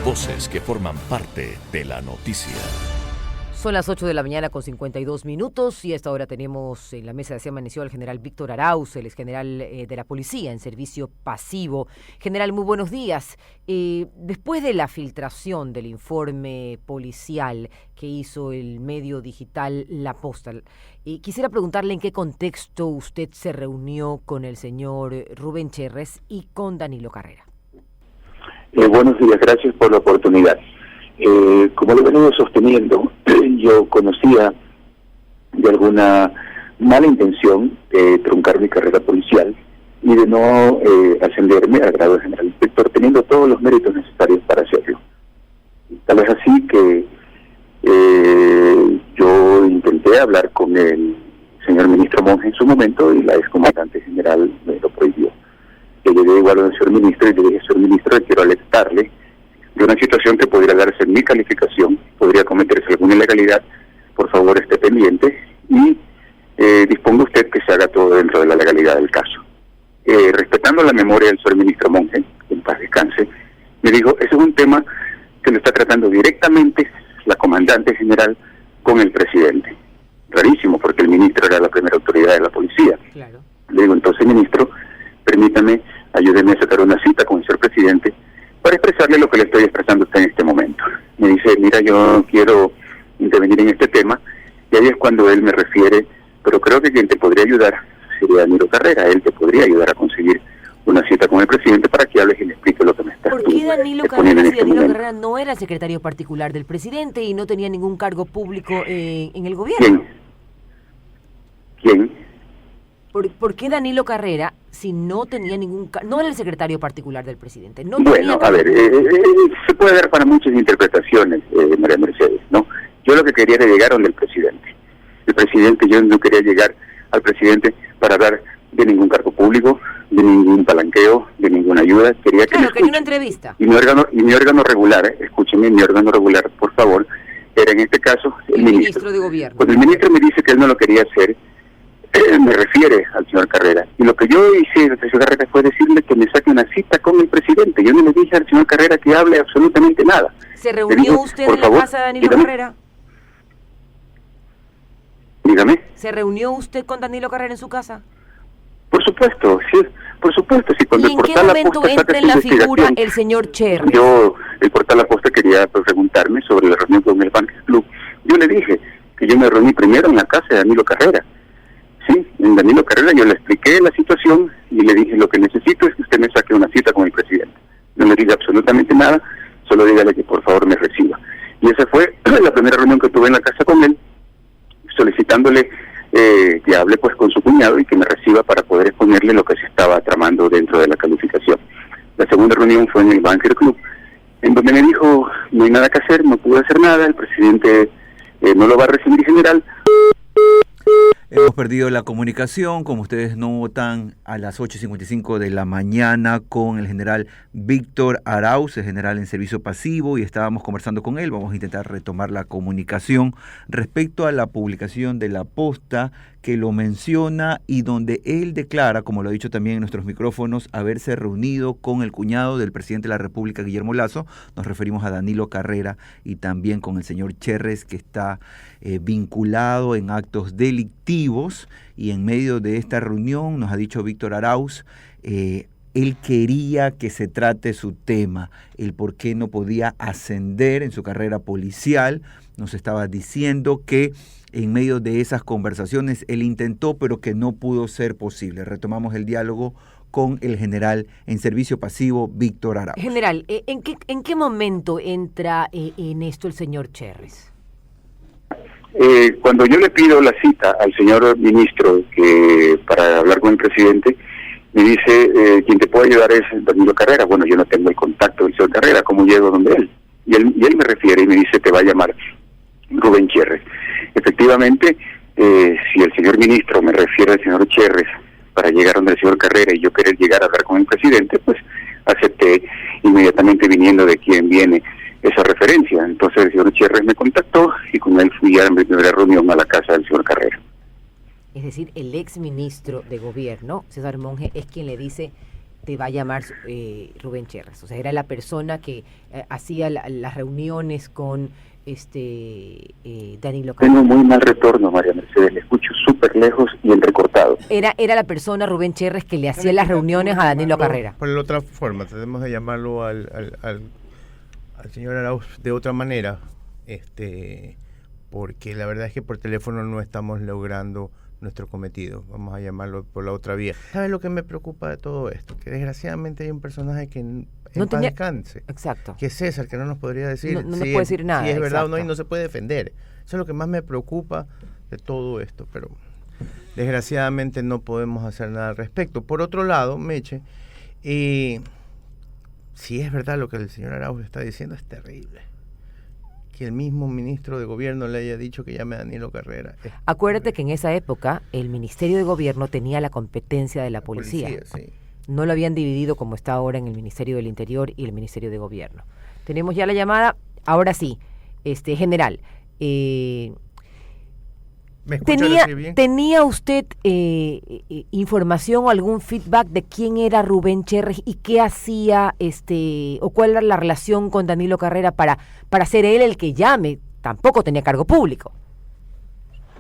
Voces que forman parte de la noticia. Son las 8 de la mañana con 52 minutos y a esta hora tenemos en la mesa de Se Amaneció al general Víctor Arauz, el exgeneral de la policía en servicio pasivo. General, muy buenos días. Después de la filtración del informe policial que hizo el medio digital La Posta, quisiera preguntarle en qué contexto usted se reunió con el señor Rubén Cherres y con Danilo Carrera. Buenos días, gracias por la oportunidad. Como lo venimos sosteniendo, yo conocía de alguna mala intención de truncar mi carrera policial y de no ascenderme al grado de general inspector, teniendo todos los méritos necesarios para hacerlo. Tal vez así que yo intenté hablar con el señor ministro Monge en su momento y la excomandante general me lo prohibió. Yo llegué igual al señor ministro y le dije, señor ministro, quiero alertarle de una situación que podría darse en mi calificación, podría cometerse alguna ilegalidad, por favor esté pendiente y disponga usted que se haga todo dentro de la legalidad del caso. Respetando la memoria del señor ministro Monge, que en paz descanse, me dijo, ese es un tema que lo está tratando directamente la comandante general con el presidente. Rarísimo, porque el ministro era la primera autoridad de la policía. Claro. Le digo, entonces, ministro, permítame, ayúdeme a sacar una cita con el señor presidente para expresarle lo que le estoy expresando a usted en este momento. Me dice, mira, yo quiero intervenir en este tema, y ahí es cuando él me refiere, pero creo que quien te podría ayudar sería Danilo Carrera, él te podría ayudar a conseguir una cita con el presidente para que hables y le explique lo que me estás ¿Por qué Danilo Carrera, si Danilo Carrera no era secretario particular del presidente y no tenía ningún cargo público en el gobierno? ¿Quién? ¿Por qué Danilo Carrera, si no tenía no era el secretario particular del presidente? No bueno, a ver, se puede dar para muchas interpretaciones, María Mercedes, ¿no? Yo lo que quería era llegar donde el presidente. El presidente, yo no quería llegar al presidente para dar de ningún cargo público, de ningún palanqueo, de ninguna ayuda. Quería quería una entrevista. Y mi órgano regular, escúcheme, mi órgano regular, por favor, era en este caso el ministro de gobierno. Cuando el ministro me dice que él no lo quería hacer, me refiere al señor Carrera. Y lo que yo hice al señor Carrera fue decirle que me saque una cita con el presidente. Yo no le dije al señor Carrera que hable absolutamente nada. ¿Se reunió usted en la casa de Danilo Carrera? Dígame. ¿Se reunió usted con Danilo Carrera en su casa? Por supuesto, sí, por supuesto. Sí, cuando ¿Y en qué momento entra en la figura el señor Cherres? El portal La Posta quería preguntarme sobre la reunión con el Bankers Club. Yo le dije que yo me reuní primero en la casa de Danilo Carrera. Sí, en Danilo Carrera yo le expliqué la situación y le dije, lo que necesito es que usted me saque una cita con el presidente. No le diga absolutamente nada, solo dígale que por favor me reciba. Y esa fue la primera reunión que tuve en la casa con él, solicitándole que hable pues con su cuñado y que me reciba para poder exponerle lo que se estaba tramando dentro de la calificación. La segunda reunión fue en el Banker Club, en donde me dijo, no hay nada que hacer, no pude hacer nada, el presidente no lo va a recibir general. Hemos perdido la comunicación, como ustedes notan, a las 8:55 de la mañana con el general Víctor Arauz, el general en servicio pasivo, y estábamos conversando con él. Vamos a intentar retomar la comunicación respecto a la publicación de La Posta que lo menciona y donde él declara, como lo ha dicho también en nuestros micrófonos, haberse reunido con el cuñado del presidente de la República, Guillermo Lasso. Nos referimos a Danilo Carrera y también con el señor Cherres, que está vinculado en actos delictivos, y en medio de esta reunión, nos ha dicho Víctor Arauz, él quería que se trate su tema, el por qué no podía ascender en su carrera policial. Nos estaba diciendo que en medio de esas conversaciones él intentó, pero que no pudo ser posible. Retomamos el diálogo con el general en servicio pasivo, Víctor Arauz. General, ¿en qué momento entra en esto el señor Cherres? Cuando yo le pido la cita al señor ministro para hablar con el presidente, me dice, quien te puede ayudar es Danilo Carrera. Bueno, yo no tengo el contacto del señor Carrera, ¿cómo llego donde él? Y él me refiere y me dice, te va a llamar Rubén Cherres. Efectivamente, si el señor ministro me refiere al señor Cherres para llegar donde el señor Carrera y yo querer llegar a hablar con el presidente, pues acepté inmediatamente, viniendo de quien viene esa referencia. Entonces el señor Cherres me contactó y con él fui a mi primera reunión a la casa del señor Carrera. Es decir, el ex ministro de gobierno, César Monge, es quien le dice, te va a llamar Rubén Cherres? O sea, era la persona que hacía las reuniones con Danilo Carrera. Tengo muy mal retorno, María Mercedes, le escucho súper lejos y entrecortado. Era la persona, Rubén Cherres, que le hacía las reuniones a Danilo Carrera. Por la otra forma, tenemos de llamarlo al señor Arauz de otra manera, porque la verdad es que por teléfono no estamos logrando nuestro cometido. Vamos a llamarlo por la otra vía. ¿Sabes lo que me preocupa de todo esto? Que desgraciadamente hay un personaje que no tenía descanse. Exacto. Que es César, que no nos podría decir no nos puede decir nada. Si es verdad exacto. o no, y no se puede defender. Eso es lo que más me preocupa de todo esto, pero desgraciadamente no podemos hacer nada al respecto. Por otro lado, Meche, si es verdad lo que el señor Arauz está diciendo, es terrible. Que el mismo ministro de Gobierno le haya dicho que llame a Danilo Carrera. Acuérdate que en esa época el Ministerio de Gobierno tenía la competencia de la policía. Sí. No lo habían dividido como está ahora en el Ministerio del Interior y el Ministerio de Gobierno. Tenemos ya la llamada, ahora sí, general. ¿Tenía usted información o algún feedback de quién era Rubén Cherres y qué hacía, o cuál era la relación con Danilo Carrera para ser él el que llame? Tampoco tenía cargo público.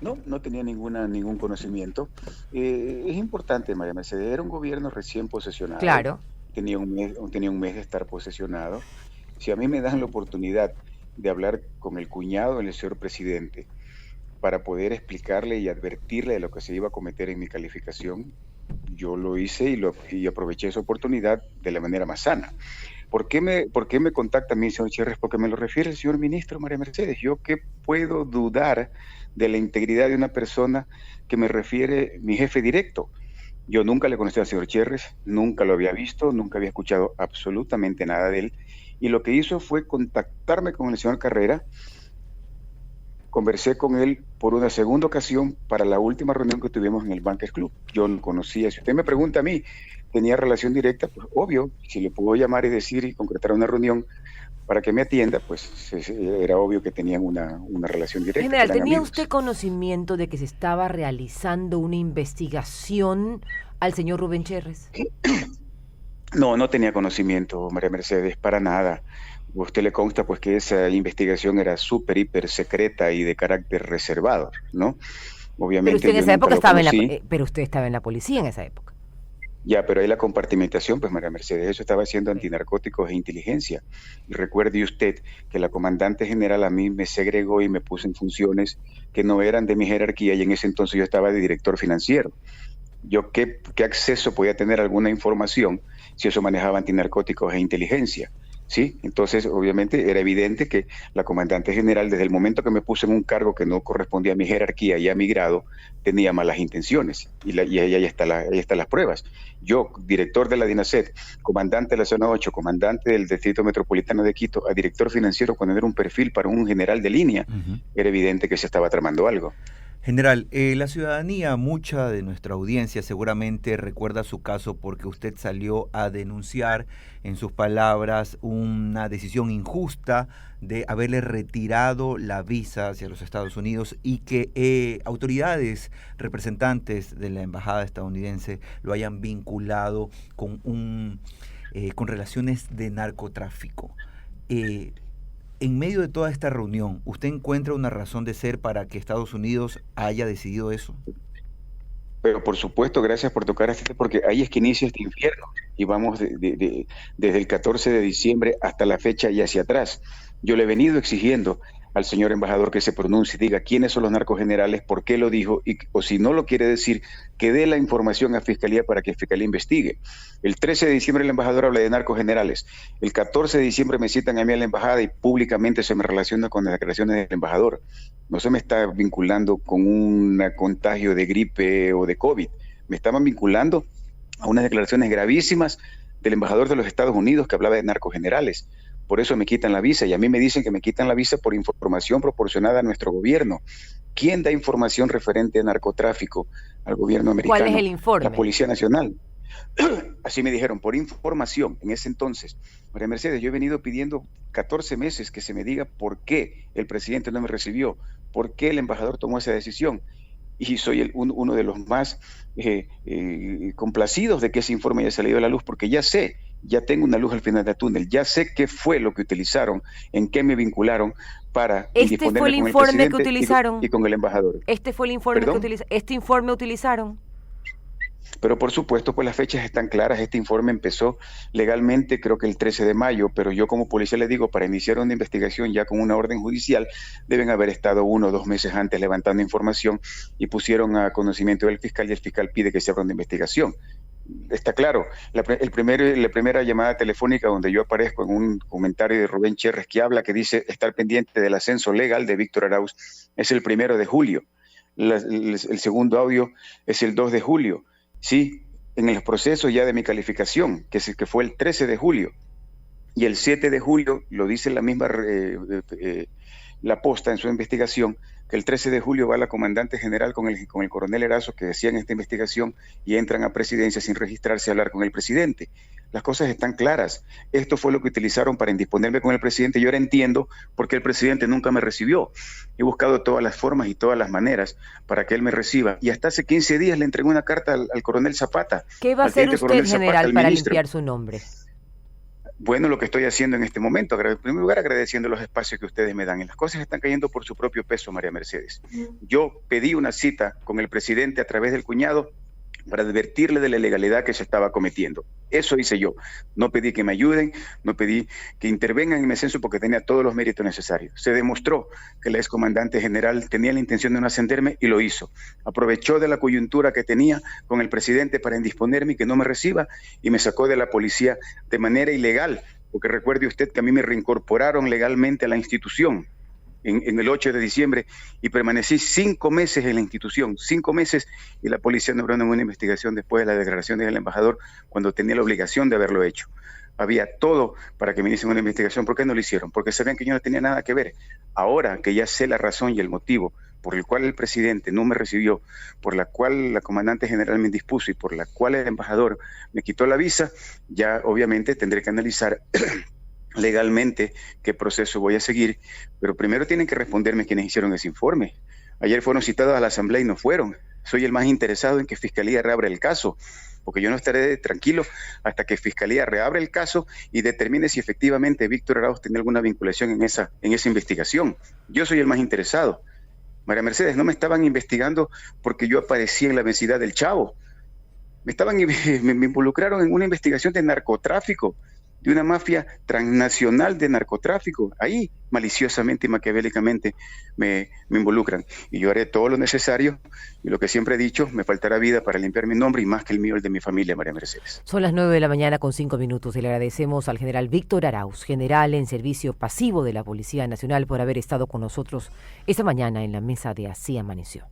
No tenía ningún conocimiento. Es importante, María Mercedes, era un gobierno recién posesionado. Claro. Tenía un mes de estar posesionado. Si a mí me dan la oportunidad de hablar con el cuñado del señor presidente para poder explicarle y advertirle de lo que se iba a cometer en mi calificación, yo lo hice y aproveché esa oportunidad de la manera más sana. ¿Por qué me contacta a mí, señor Cherres? Porque me lo refiere el señor ministro, María Mercedes. ¿Yo qué puedo dudar de la integridad de una persona que me refiere mi jefe directo? Yo nunca le conocí al señor Cherres, nunca lo había visto, nunca había escuchado absolutamente nada de él. Y lo que hizo fue contactarme con el señor Carrera. Conversé con él por una segunda ocasión para la última reunión que tuvimos en el Bankers Club. Yo no conocía. Si usted me pregunta a mí, ¿tenía relación directa? Pues obvio, si le puedo llamar y decir y concretar una reunión para que me atienda, pues era obvio que tenían una relación directa. General, ¿tenía usted conocimiento de que se estaba realizando una investigación al señor Rubén Cherres? No tenía conocimiento, María Mercedes, para nada. A usted le consta pues que esa investigación era súper, hiper secreta y de carácter reservado, ¿no? Obviamente. Pero usted en esa época pero usted estaba en la policía en esa época. Ya, pero ahí la compartimentación, pues María Mercedes, eso estaba haciendo antinarcóticos e inteligencia. Y recuerde usted que la comandante general a mí me segregó y me puso en funciones que no eran de mi jerarquía, y en ese entonces yo estaba de director financiero. Yo qué acceso podía tener a alguna información si eso manejaba antinarcóticos e inteligencia. Sí, entonces obviamente era evidente que la comandante general, desde el momento que me puso en un cargo que no correspondía a mi jerarquía y a mi grado, tenía malas intenciones, y ahí están las pruebas. Yo, director de la DINASET, comandante de la zona 8, comandante del Distrito Metropolitano de Quito, a director financiero, cuando era un perfil para un general de línea, era evidente que se estaba tramando algo. General, la ciudadanía, mucha de nuestra audiencia seguramente recuerda su caso porque usted salió a denunciar, en sus palabras, una decisión injusta de haberle retirado la visa hacia los Estados Unidos y que autoridades representantes de la embajada estadounidense lo hayan vinculado con relaciones de narcotráfico. En medio de toda esta reunión, ¿usted encuentra una razón de ser para que Estados Unidos haya decidido eso? Pero por supuesto, gracias por tocar este, porque ahí es que inicia este infierno, y vamos desde el 14 de diciembre hasta la fecha y hacia atrás. Yo le he venido exigiendo al señor embajador que se pronuncie y diga quiénes son los narcogenerales, por qué lo dijo, o si no lo quiere decir, que dé la información a Fiscalía para que Fiscalía investigue. El 13 de diciembre el embajador habla de narcogenerales. El 14 de diciembre me citan a mí a la embajada y públicamente se me relaciona con las declaraciones del embajador. No se me está vinculando con un contagio de gripe o de COVID. Me estaban vinculando a unas declaraciones gravísimas del embajador de los Estados Unidos que hablaba de narcogenerales. Por eso me quitan la visa, y a mí me dicen que me quitan la visa por información proporcionada a nuestro gobierno. ¿Quién da información referente a narcotráfico al gobierno americano? ¿Cuál es el informe? La Policía Nacional. Así me dijeron, por información, en ese entonces. María Mercedes, yo he venido pidiendo 14 meses que se me diga por qué el presidente no me recibió, por qué el embajador tomó esa decisión. y soy uno de los más complacidos de que ese informe haya salido a la luz, porque ya tengo una luz al final del túnel, ya sé qué fue lo que utilizaron, en qué me vincularon para ¿Este fue el informe que utilizaron? Y con el embajador. ¿Este fue el informe que utilizaron? ¿Este informe utilizaron? Pero por supuesto, pues las fechas están claras. Este informe empezó legalmente, creo que el 13 de mayo, pero yo como policía le digo, para iniciar una investigación ya con una orden judicial, deben haber estado 1 o 2 meses antes levantando información y pusieron a conocimiento del fiscal, y el fiscal pide que se abra una investigación. Está claro, la primera llamada telefónica donde yo aparezco en un comentario de Rubén Cherres que dice estar pendiente del ascenso legal de Víctor Arauz, es el 1 de julio. El segundo audio es el 2 de julio. Sí, en el proceso ya de mi calificación, que fue el 13 de julio, y el 7 de julio, lo dice la misma La Posta en su investigación, que el 13 de julio va la comandante general con el coronel Erazo, que decían esta investigación, y entran a presidencia sin registrarse a hablar con el presidente. Las cosas están claras. Esto fue lo que utilizaron para indisponerme con el presidente. Yo ahora entiendo por qué el presidente nunca me recibió. He buscado todas las formas y todas las maneras para que él me reciba. Y hasta hace 15 días le entregué una carta al coronel Zapata. ¿Qué va a hacer usted, general, para limpiar su nombre? Bueno, lo que estoy haciendo en este momento, en primer lugar agradeciendo los espacios que ustedes me dan. Y las cosas están cayendo por su propio peso, María Mercedes. Yo pedí una cita con el presidente a través del cuñado para advertirle de la ilegalidad que se estaba cometiendo. Eso hice yo. No pedí que me ayuden, no pedí que intervengan en mi ascenso porque tenía todos los méritos necesarios. Se demostró que el excomandante general tenía la intención de no ascenderme y lo hizo. Aprovechó de la coyuntura que tenía con el presidente para indisponerme y que no me reciba, y me sacó de la policía de manera ilegal, porque recuerde usted que a mí me reincorporaron legalmente a la institución en el 8 de diciembre y permanecí 5 meses en la institución, 5 meses, y la policía no abrió ninguna investigación después de las declaraciones del embajador cuando tenía la obligación de haberlo hecho. Había todo para que me hiciesen una investigación. ¿Por qué no lo hicieron? Porque sabían que yo no tenía nada que ver. Ahora que ya sé la razón y el motivo por el cual el presidente no me recibió, por la cual la comandante general me indispuso y por la cual el embajador me quitó la visa, ya obviamente tendré que analizar legalmente qué proceso voy a seguir, pero primero tienen que responderme quienes hicieron ese informe. Ayer fueron citados a la asamblea y no fueron. Soy el más interesado en que Fiscalía reabra el caso, porque yo no estaré tranquilo hasta que Fiscalía reabra el caso y determine si efectivamente Víctor Arauz tiene alguna vinculación en esa investigación. Yo soy el más interesado. María Mercedes, no me estaban investigando porque yo aparecía en la vecindad del Chavo. Me involucraron en una investigación de narcotráfico, de una mafia transnacional de narcotráfico. Ahí maliciosamente y maquiavélicamente me involucran. Y yo haré todo lo necesario, y lo que siempre he dicho, me faltará vida para limpiar mi nombre y más que el mío, el de mi familia, María Mercedes. Son las 9 de la mañana con 5 minutos y le agradecemos al general Víctor Arauz, general en servicio pasivo de la Policía Nacional, por haber estado con nosotros esta mañana en la mesa de Así Amaneció.